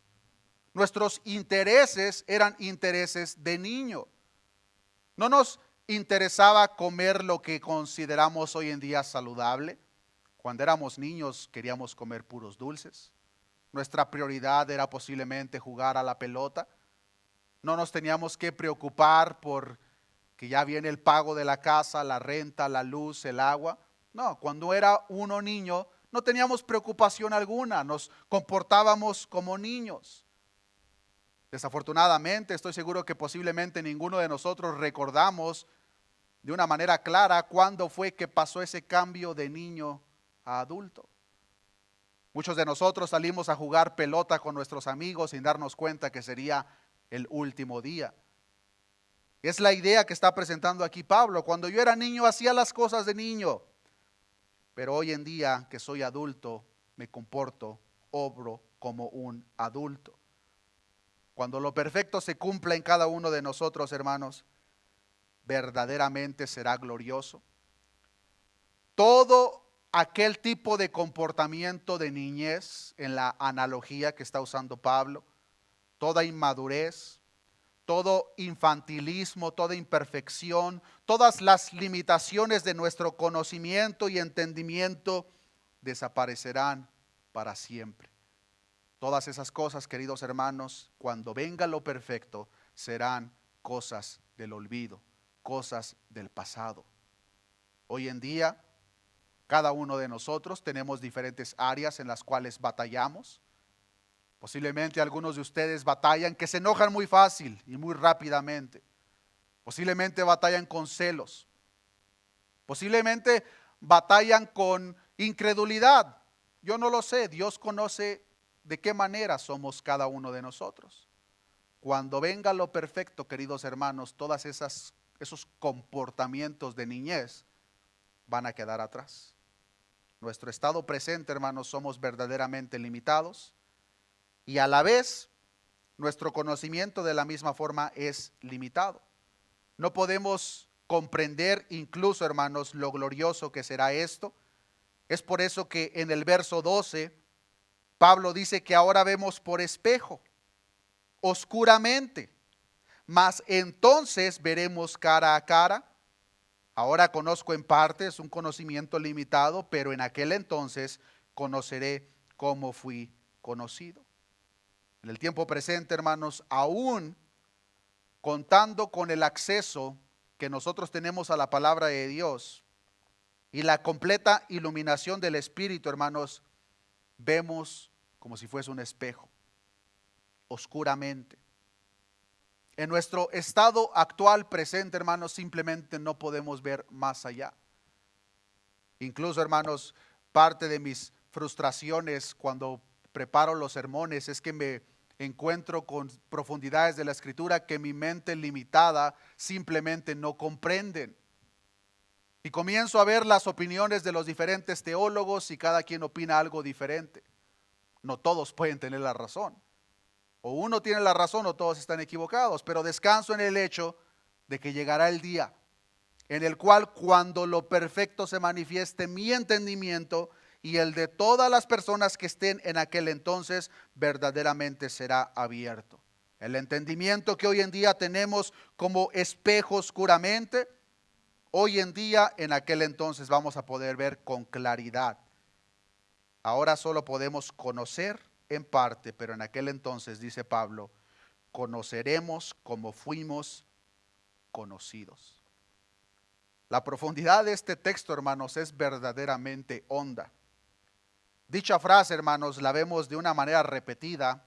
Nuestros intereses eran intereses de niño. No nos interesaba comer lo que consideramos hoy en día saludable. Cuando éramos niños queríamos comer puros dulces. Nuestra prioridad era posiblemente jugar a la pelota. No nos teníamos que preocupar por que ya viene el pago de la casa, la renta, la luz, el agua. No, cuando era uno niño no teníamos preocupación alguna, nos comportábamos como niños. Desafortunadamente, estoy seguro que posiblemente ninguno de nosotros recordamos de una manera clara cuándo fue que pasó ese cambio de niño a adulto. Muchos de nosotros salimos a jugar pelota con nuestros amigos sin darnos cuenta que sería el último día. Es la idea que está presentando aquí Pablo. Cuando yo era niño hacía las cosas de niño, pero hoy en día que soy adulto me comporto, obro como un adulto. Cuando lo perfecto se cumpla en cada uno de nosotros, hermanos, verdaderamente será glorioso. Todo aquel tipo de comportamiento de niñez, en la analogía que está usando Pablo, toda inmadurez, todo infantilismo, toda imperfección, todas las limitaciones de nuestro conocimiento y entendimiento desaparecerán para siempre. Todas esas cosas, queridos hermanos, cuando venga lo perfecto, serán cosas del olvido, cosas del pasado. Hoy en día, cada uno de nosotros tenemos diferentes áreas en las cuales batallamos. Posiblemente algunos de ustedes batallan que se enojan muy fácil y muy rápidamente. Posiblemente batallan con celos. Posiblemente batallan con incredulidad. Yo no lo sé, Dios conoce de qué manera somos cada uno de nosotros. Cuando venga lo perfecto, queridos hermanos, todas esos comportamientos de niñez van a quedar atrás. Nuestro estado presente, hermanos, somos verdaderamente limitados y a la vez nuestro conocimiento de la misma forma es limitado. No podemos comprender incluso, hermanos, lo glorioso que será esto. Es por eso que en el verso 12, Pablo dice que ahora vemos por espejo, oscuramente, mas entonces veremos cara a cara. Ahora conozco en parte, es un conocimiento limitado, pero en aquel entonces conoceré cómo fui conocido. En el tiempo presente, hermanos, aún contando con el acceso que nosotros tenemos a la palabra de Dios y la completa iluminación del Espíritu, hermanos, vemos como si fuese un espejo, oscuramente. En nuestro estado actual presente, hermanos, simplemente no podemos ver más allá. Incluso, hermanos, parte de mis frustraciones cuando preparo los sermones es que me encuentro con profundidades de la Escritura que mi mente limitada simplemente no comprenden. Y comienzo a ver las opiniones de los diferentes teólogos y cada quien opina algo diferente. No todos pueden tener la razón. O uno tiene la razón o todos están equivocados, pero descanso en el hecho de que llegará el día en el cual cuando lo perfecto se manifieste mi entendimiento y el de todas las personas que estén en aquel entonces verdaderamente será abierto. El entendimiento que hoy en día tenemos como espejo oscuramente, hoy en día en aquel entonces vamos a poder ver con claridad. Ahora solo podemos conocer en parte, pero en aquel entonces, dice Pablo, conoceremos como fuimos conocidos. La profundidad de este texto, hermanos, es verdaderamente honda. Dicha frase, hermanos, la vemos de una manera repetida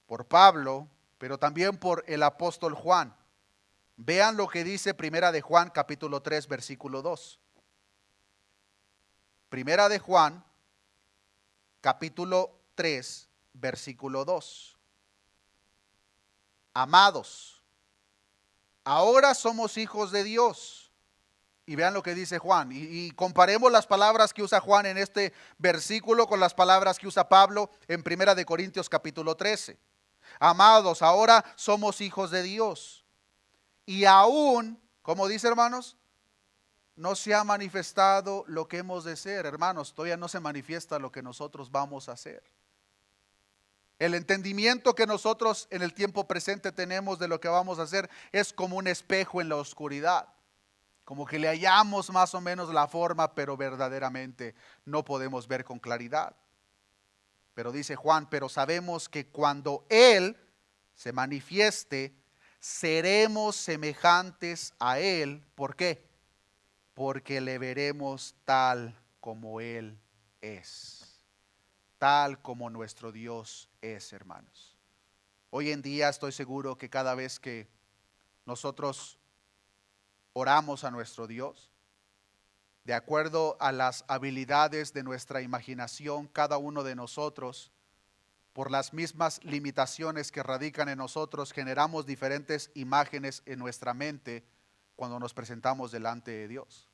por Pablo, pero también por el apóstol Juan. Vean lo que dice Primera de Juan, capítulo 3, versículo 2. Primera de Juan, capítulo 3, versículo 2. Amados, ahora somos hijos de Dios. Y vean lo que dice Juan. Y comparemos las palabras que usa Juan en este versículo con las palabras que usa Pablo en Primera de Corintios capítulo 13. Amados, ahora somos hijos de Dios. Y aún, como dice, hermanos, no se ha manifestado lo que hemos de ser. Hermanos, todavía no se manifiesta lo que nosotros vamos a hacer. El entendimiento que nosotros en el tiempo presente tenemos de lo que vamos a hacer es como un espejo en la oscuridad. Como que le hallamos más o menos la forma, pero verdaderamente no podemos ver con claridad. Pero dice Juan, pero sabemos que cuando Él se manifieste, seremos semejantes a Él. ¿Por qué? Porque le veremos tal como Él es. Tal como nuestro Dios es, hermanos. Hoy en día estoy seguro que cada vez que nosotros oramos a nuestro Dios, de acuerdo a las habilidades de nuestra imaginación, cada uno de nosotros, por las mismas limitaciones que radican en nosotros, generamos diferentes imágenes en nuestra mente cuando nos presentamos delante de Dios.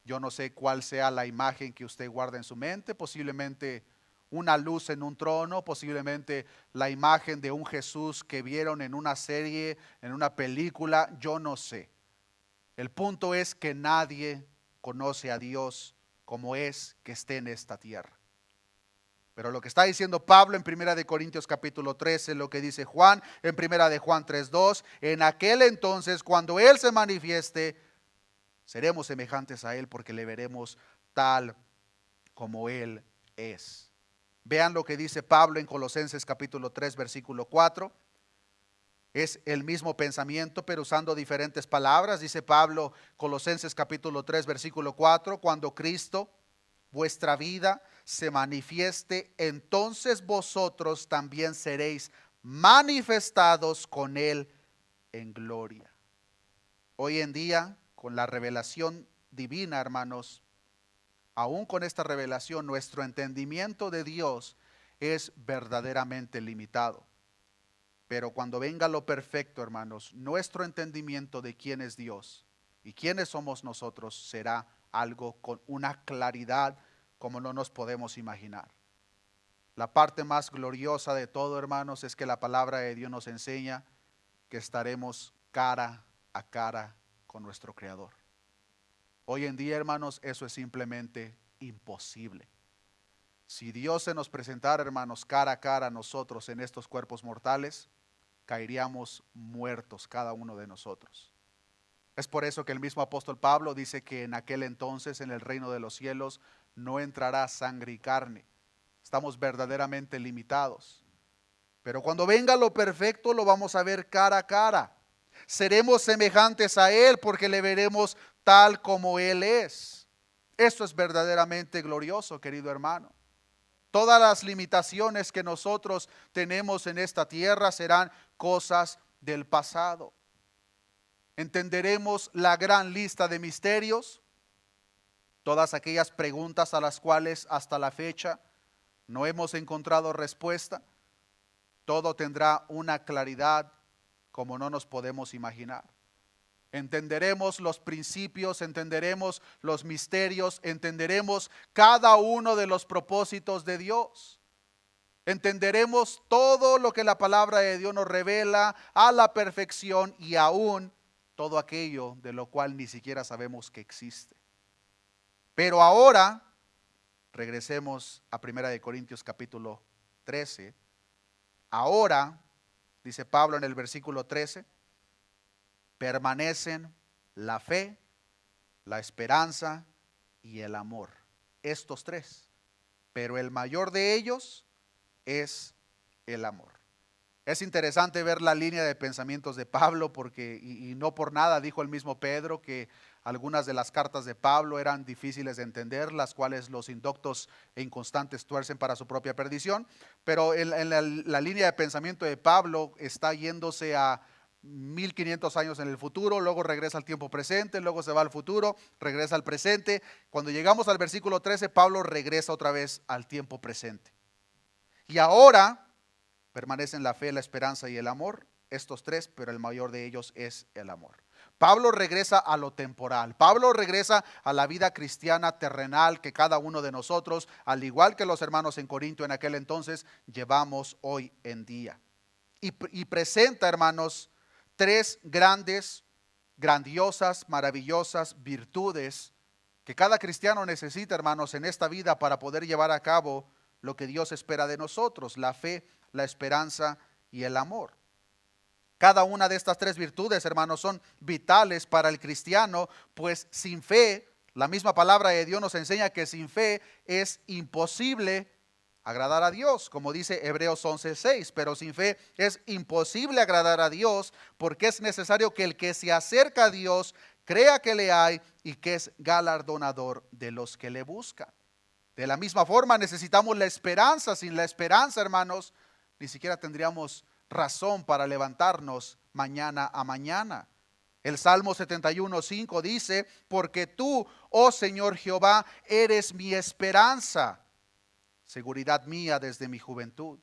Yo no sé cuál sea la imagen que usted guarda en su mente, posiblemente una luz en un trono, posiblemente la imagen de un Jesús que vieron en una serie, en una película, yo no sé. El punto es que nadie conoce a Dios como es que esté en esta tierra. Pero lo que está diciendo Pablo en Primera de Corintios capítulo 13, lo que dice Juan en Primera de Juan 3:2, en aquel entonces cuando Él se manifieste, seremos semejantes a Él porque le veremos tal como Él es. Vean lo que dice Pablo en Colosenses capítulo 3, versículo 4. Es el mismo pensamiento, pero usando diferentes palabras. Dice Pablo, Colosenses capítulo 3, versículo 4, cuando Cristo, vuestra vida, se manifieste, entonces vosotros también seréis manifestados con Él en gloria. Hoy en día, con la revelación divina, hermanos, aún con esta revelación, nuestro entendimiento de Dios es verdaderamente limitado. Pero cuando venga lo perfecto, hermanos, nuestro entendimiento de quién es Dios y quiénes somos nosotros será algo con una claridad como no nos podemos imaginar. La parte más gloriosa de todo, hermanos, es que la palabra de Dios nos enseña que estaremos cara a cara con nuestro Creador. Hoy en día, hermanos, eso es simplemente imposible. Si Dios se nos presentara, hermanos, cara a cara a nosotros en estos cuerpos mortales, caeríamos muertos cada uno de nosotros. Es por eso que el mismo apóstol Pablo dice que en aquel entonces en el reino de los cielos no entrará sangre y carne. Estamos verdaderamente limitados. Pero cuando venga lo perfecto lo vamos a ver cara a cara. Seremos semejantes a Él porque le veremos tal como Él es. Esto es verdaderamente glorioso, querido hermano. Todas las limitaciones que nosotros tenemos en esta tierra serán cosas del pasado. Entenderemos la gran lista de misterios, todas aquellas preguntas a las cuales hasta la fecha no hemos encontrado respuesta. Todo tendrá una claridad como no nos podemos imaginar. Entenderemos los principios, entenderemos los misterios, entenderemos cada uno de los propósitos de Dios. Entenderemos todo lo que la palabra de Dios nos revela a la perfección y aún todo aquello de lo cual ni siquiera sabemos que existe. Pero ahora, regresemos a 1 de Corintios capítulo 13. Ahora, dice Pablo en el versículo 13, permanecen la fe, la esperanza y el amor. Estos tres. Pero el mayor de ellos es el amor. Es interesante ver la línea de pensamientos de Pablo porque, y no por nada dijo el mismo Pedro que Algunas de las cartas de Pablo eran difíciles de entender, las cuales los indoctos e inconstantes tuercen para su propia perdición. Pero la línea de pensamiento de Pablo está yéndose a 1500 años en el futuro, luego regresa al tiempo presente, luego se va al futuro, regresa al presente. Cuando llegamos al versículo 13, Pablo regresa otra vez al tiempo presente. Y ahora permanecen la fe, la esperanza y el amor, estos tres, pero el mayor de ellos es el amor. Pablo regresa a lo temporal. Pablo regresa a la vida cristiana terrenal que cada uno de nosotros, al igual que los hermanos en Corinto en aquel entonces, llevamos hoy en día. Y presenta, hermanos, tres grandiosas, maravillosas virtudes que cada cristiano necesita, hermanos, en esta vida para poder llevar a cabo lo que Dios espera de nosotros: la fe, la esperanza y el amor. Cada una de estas tres virtudes, hermanos, son vitales para el cristiano, pues sin fe, la misma palabra de Dios nos enseña que sin fe es imposible agradar a Dios, como dice Hebreos 11:6. Pero sin fe es imposible agradar a Dios, porque es necesario que el que se acerca a Dios crea que le hay y que es galardonador de los que le buscan. De la misma forma necesitamos la esperanza. Sin la esperanza, hermanos, ni siquiera tendríamos razón para levantarnos mañana a mañana. El Salmo 71:5 dice: porque tú, oh Señor Jehová, eres mi esperanza, seguridad mía desde mi juventud.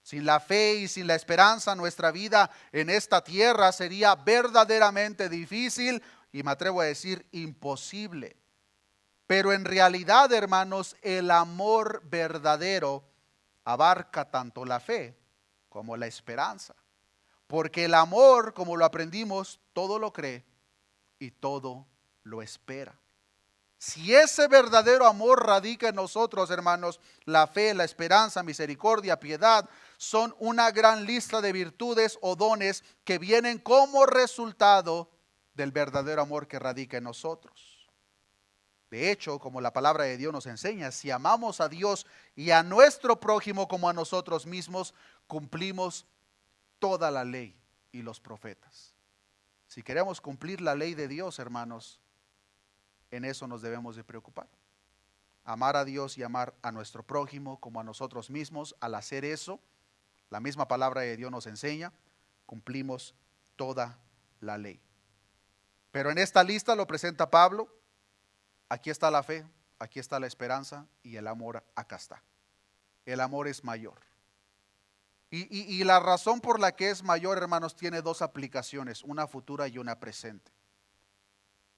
Sin la fe y sin la esperanza, nuestra vida en esta tierra sería verdaderamente difícil y me atrevo a decir imposible. Pero en realidad, hermanos, el amor verdadero abarca tanto la fe como la esperanza. Porque el amor, como lo aprendimos, todo lo cree y todo lo espera. Si ese verdadero amor radica en nosotros, hermanos, la fe, la esperanza, misericordia, piedad, son una gran lista de virtudes o dones que vienen como resultado del verdadero amor que radica en nosotros. De hecho, como la palabra de Dios nos enseña, si amamos a Dios y a nuestro prójimo como a nosotros mismos, cumplimos toda la ley y los profetas. Si queremos cumplir la ley de Dios, hermanos, en eso nos debemos de preocupar. Amar a Dios y amar a nuestro prójimo como a nosotros mismos. Al hacer eso, la misma palabra de Dios nos enseña, cumplimos toda la ley. Pero en esta lista lo presenta Pablo. Aquí está la fe, aquí está la esperanza y el amor acá está. El amor es mayor. Y la razón por la que es mayor, hermanos, tiene dos aplicaciones, una futura y una presente.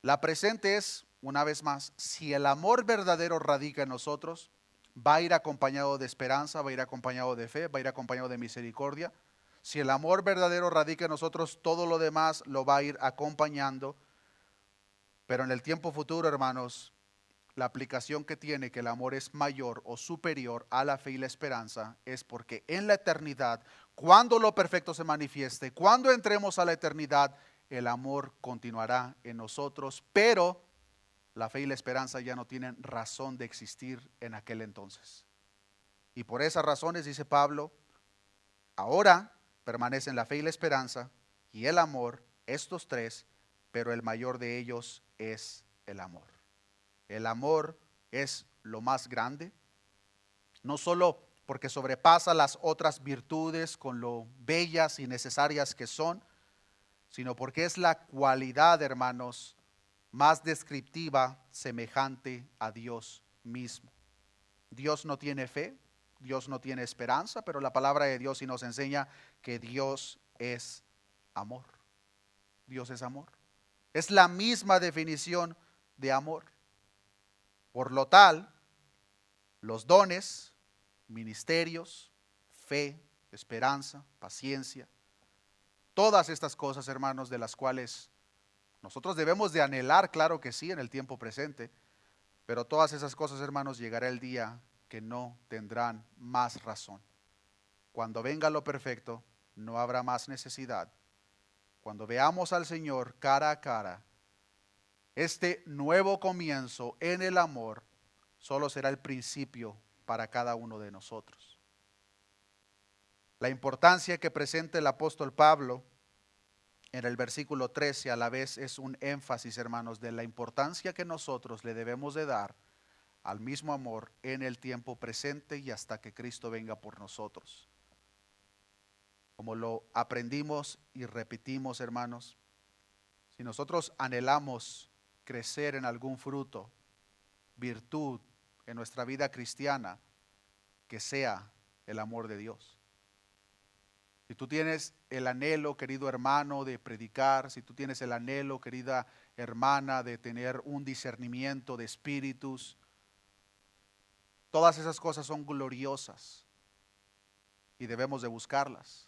La presente es, una vez más, si el amor verdadero radica en nosotros, va a ir acompañado de esperanza, va a ir acompañado de fe, va a ir acompañado de misericordia. Si el amor verdadero radica en nosotros, todo lo demás lo va a ir acompañando. Pero en el tiempo futuro, hermanos, la aplicación que tiene que el amor es mayor o superior a la fe y la esperanza es porque en la eternidad, cuando lo perfecto se manifieste, cuando entremos a la eternidad, el amor continuará en nosotros, pero la fe y la esperanza ya no tienen razón de existir en aquel entonces. Y por esas razones, dice Pablo, ahora permanecen la fe y la esperanza y el amor, estos tres, pero el mayor de ellos es el amor. El amor es lo más grande, no solo porque sobrepasa las otras virtudes con lo bellas y necesarias que son, sino porque es la cualidad, hermanos, más descriptiva, semejante a Dios mismo. Dios no tiene fe, Dios no tiene esperanza, pero la palabra de Dios sí nos enseña que Dios es amor. Dios es amor. Es la misma definición de amor. Por lo tal, los dones, ministerios, fe, esperanza, paciencia, todas estas cosas, hermanos, de las cuales nosotros debemos de anhelar, claro que sí, en el tiempo presente, pero todas esas cosas, hermanos, llegará el día que no tendrán más razón. Cuando venga lo perfecto, no habrá más necesidad. Cuando veamos al Señor cara a cara, este nuevo comienzo en el amor solo será el principio para cada uno de nosotros. La importancia que presenta el apóstol Pablo en el versículo 13 a la vez es un énfasis, hermanos, de la importancia que nosotros le debemos de dar al mismo amor en el tiempo presente y hasta que Cristo venga por nosotros. Como lo aprendimos y repetimos, hermanos, si nosotros anhelamos crecer en algún fruto, virtud en nuestra vida cristiana, que sea el amor de Dios. Si tú tienes el anhelo, querido hermano, de predicar, si tú tienes el anhelo, querida hermana, de tener un discernimiento de espíritus, todas esas cosas son gloriosas y debemos de buscarlas.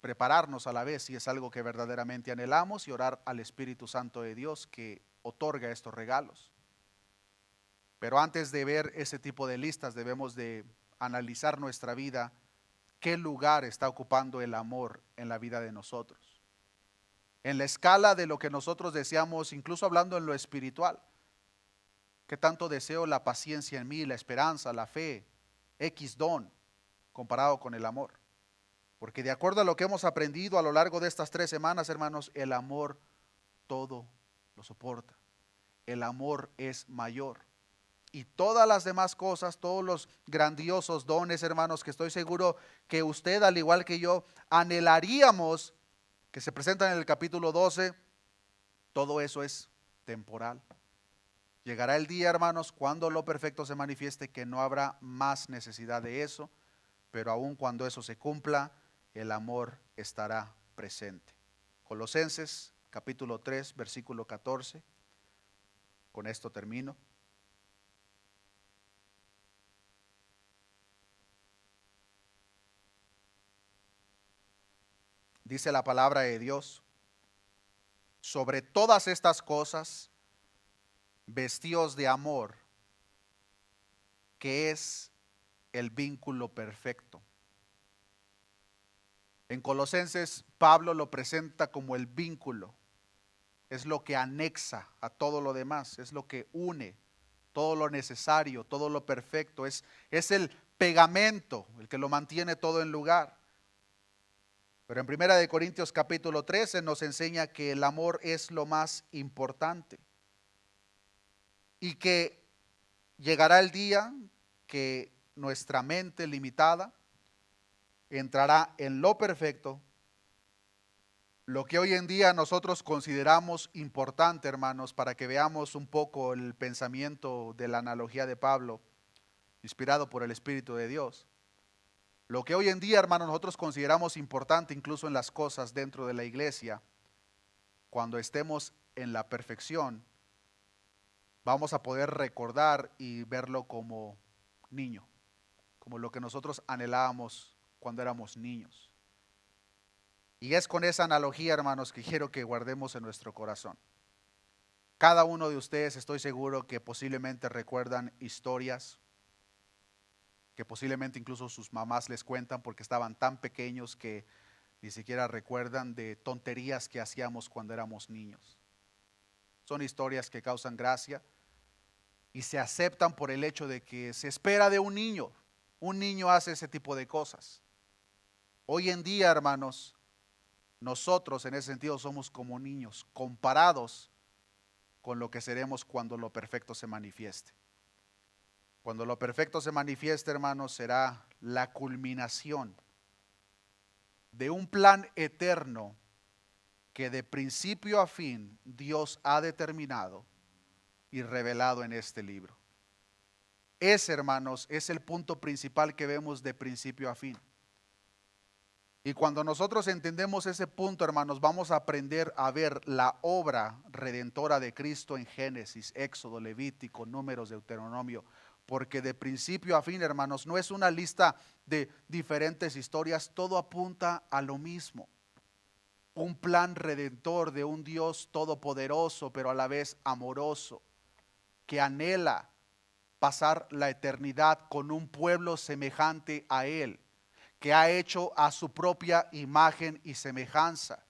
Prepararnos a la vez si es algo que verdaderamente anhelamos y orar al Espíritu Santo de Dios que otorga estos regalos. Pero antes de ver ese tipo de listas debemos de analizar nuestra vida, qué lugar está ocupando el amor en la vida de nosotros. En la escala de lo que nosotros deseamos, incluso hablando en lo espiritual, qué tanto deseo la paciencia en mí, la esperanza, la fe, X don, comparado con el amor. Porque de acuerdo a lo que hemos aprendido a lo largo de estas 3 semanas, hermanos, el amor todo lo soporta. El amor es mayor. Y todas las demás cosas, todos los grandiosos dones, hermanos, que estoy seguro que usted, al igual que yo, anhelaríamos que se presentan en el capítulo 12, todo eso es temporal. Llegará el día, hermanos, cuando lo perfecto se manifieste, que no habrá más necesidad de eso, pero aun cuando eso se cumpla, el amor estará presente. Colosenses capítulo 3, versículo 14. Con esto termino. Dice la palabra de Dios: sobre todas estas cosas, vestíos de amor, que es el vínculo perfecto. En Colosenses, Pablo lo presenta como el vínculo. Es lo que anexa a todo lo demás, es lo que une todo lo necesario, todo lo perfecto. Es el pegamento, el que lo mantiene todo en lugar. Pero en 1 Corintios capítulo 13 nos enseña que el amor es lo más importante. Y que llegará el día que nuestra mente limitada entrará en lo perfecto. Lo que hoy en día nosotros consideramos importante, hermanos, para que veamos un poco el pensamiento de la analogía de Pablo, inspirado por el Espíritu de Dios. Lo que hoy en día, hermanos, nosotros consideramos importante incluso en las cosas dentro de la iglesia, cuando estemos en la perfección, vamos a poder recordar y verlo como niño, como lo que nosotros anhelábamos cuando éramos niños. Y es con esa analogía, hermanos, que quiero que guardemos en nuestro corazón. Cada uno de ustedes, estoy seguro que posiblemente recuerdan historias que posiblemente incluso sus mamás les cuentan porque estaban tan pequeños que ni siquiera recuerdan de tonterías que hacíamos cuando éramos niños. Son historias que causan gracia y se aceptan por el hecho de que se espera de un niño. Un niño hace ese tipo de cosas. Hoy en día, hermanos, nosotros en ese sentido somos como niños comparados con lo que seremos cuando lo perfecto se manifieste. Cuando lo perfecto se manifieste, hermanos, será la culminación de un plan eterno que de principio a fin Dios ha determinado y revelado en este libro. Ese, hermanos, es el punto principal que vemos de principio a fin. Y cuando nosotros entendemos ese punto, hermanos, vamos a aprender a ver la obra redentora de Cristo en Génesis, Éxodo, Levítico, Números, Deuteronomio. Porque de principio a fin, hermanos, no es una lista de diferentes historias, todo apunta a lo mismo. Un plan redentor de un Dios todopoderoso, pero a la vez amoroso, que anhela pasar la eternidad con un pueblo semejante a Él, que ha hecho a su propia imagen y semejanza,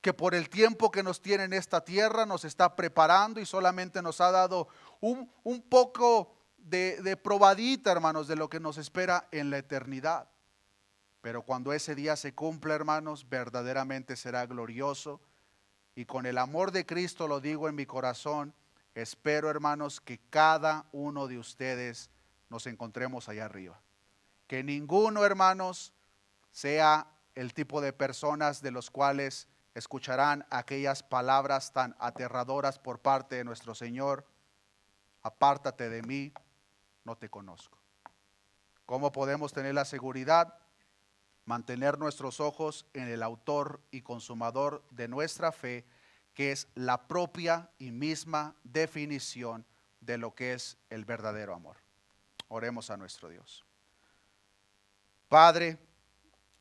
que por el tiempo que nos tiene en esta tierra nos está preparando y solamente nos ha dado un poco de probadita, hermanos, de lo que nos espera en la eternidad. Pero cuando ese día se cumpla, hermanos, verdaderamente será glorioso. Y con el amor de Cristo lo digo en mi corazón, espero, hermanos, que cada uno de ustedes nos encontremos allá arriba. Que ninguno, hermanos, sea el tipo de personas de los cuales escucharán aquellas palabras tan aterradoras por parte de nuestro Señor: apártate de mí, no te conozco. ¿Cómo podemos tener la seguridad? Mantener nuestros ojos en el autor y consumador de nuestra fe, que es la propia y misma definición de lo que es el verdadero amor. Oremos a nuestro Dios. Padre,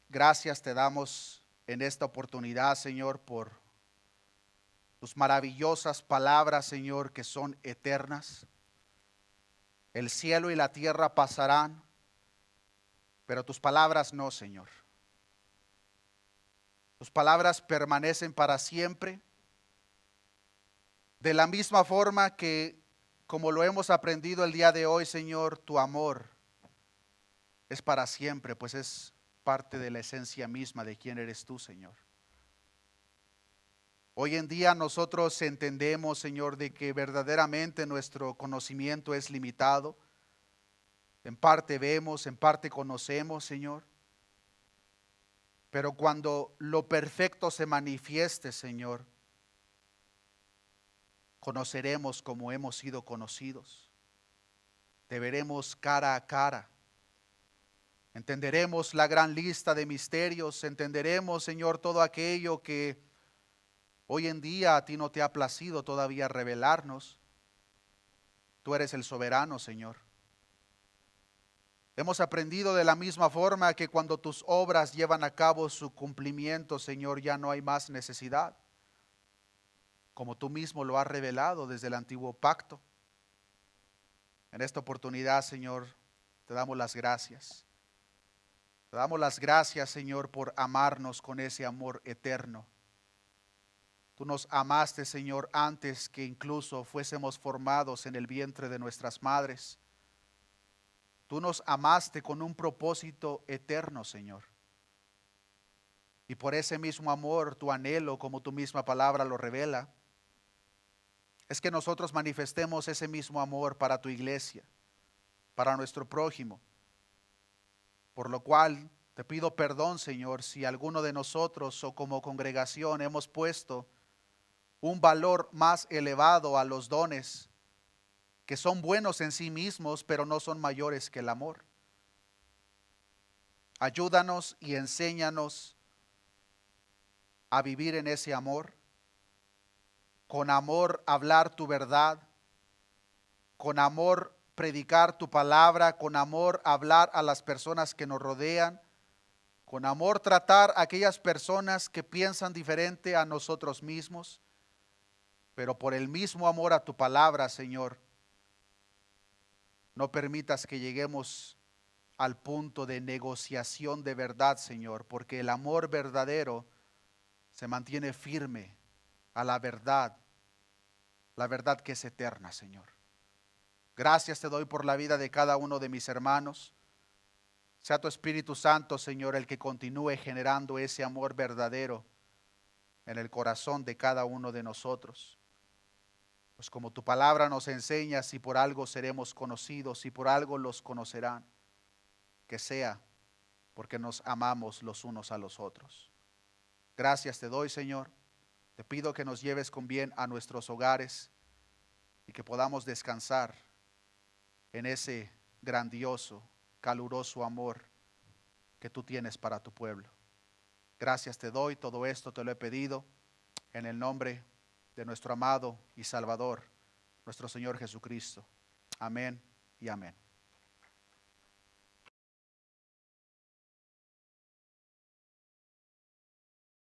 gracias te damos en esta oportunidad, Señor, por tus maravillosas palabras, Señor, que son eternas. El cielo y la tierra pasarán, pero tus palabras no, Señor. Tus palabras permanecen para siempre. De la misma forma que, como lo hemos aprendido el día de hoy, Señor, tu amor es para siempre, pues es parte de la esencia misma de quién eres tú, Señor. Hoy en día nosotros entendemos, Señor, de que verdaderamente nuestro conocimiento es limitado. En parte vemos, en parte conocemos, Señor. Pero cuando lo perfecto se manifieste, Señor, conoceremos como hemos sido conocidos. Te veremos cara a cara. Entenderemos la gran lista de misterios. Entenderemos, Señor, todo aquello que hoy en día a ti no te ha placido todavía revelarnos. Tú eres el soberano, Señor. Hemos aprendido de la misma forma que cuando tus obras llevan a cabo su cumplimiento, Señor, ya no hay más necesidad, como tú mismo lo has revelado desde el antiguo pacto. En esta oportunidad, Señor, te damos las gracias. Te damos las gracias, Señor, por amarnos con ese amor eterno. Tú nos amaste, Señor, antes que incluso fuésemos formados en el vientre de nuestras madres. Tú nos amaste con un propósito eterno, Señor. Y por ese mismo amor, tu anhelo, como tu misma palabra lo revela, es que nosotros manifestemos ese mismo amor para tu iglesia, para nuestro prójimo. Por lo cual te pido perdón, Señor, si alguno de nosotros o como congregación hemos puesto un valor más elevado a los dones, que son buenos en sí mismos, pero no son mayores que el amor. Ayúdanos y enséñanos a vivir en ese amor, con amor hablar tu verdad, con amor predicar tu palabra, con amor hablar a las personas que nos rodean, con amor tratar a aquellas personas que piensan diferente a nosotros mismos, pero por el mismo amor a tu palabra, Señor, no permitas que lleguemos al punto de negociación de verdad, Señor, porque el amor verdadero se mantiene firme a la verdad que es eterna, Señor. Gracias te doy por la vida de cada uno de mis hermanos. Sea tu Espíritu Santo, Señor, el que continúe generando ese amor verdadero en el corazón de cada uno de nosotros. Pues como tu palabra nos enseña, si por algo seremos conocidos, si por algo los conocerán, que sea porque nos amamos los unos a los otros. Gracias te doy, Señor. Te pido que nos lleves con bien a nuestros hogares y que podamos descansar en ese grandioso, caluroso amor que tú tienes para tu pueblo. Gracias te doy, todo esto te lo he pedido en el nombre de nuestro amado y Salvador, nuestro Señor Jesucristo. Amén y amén.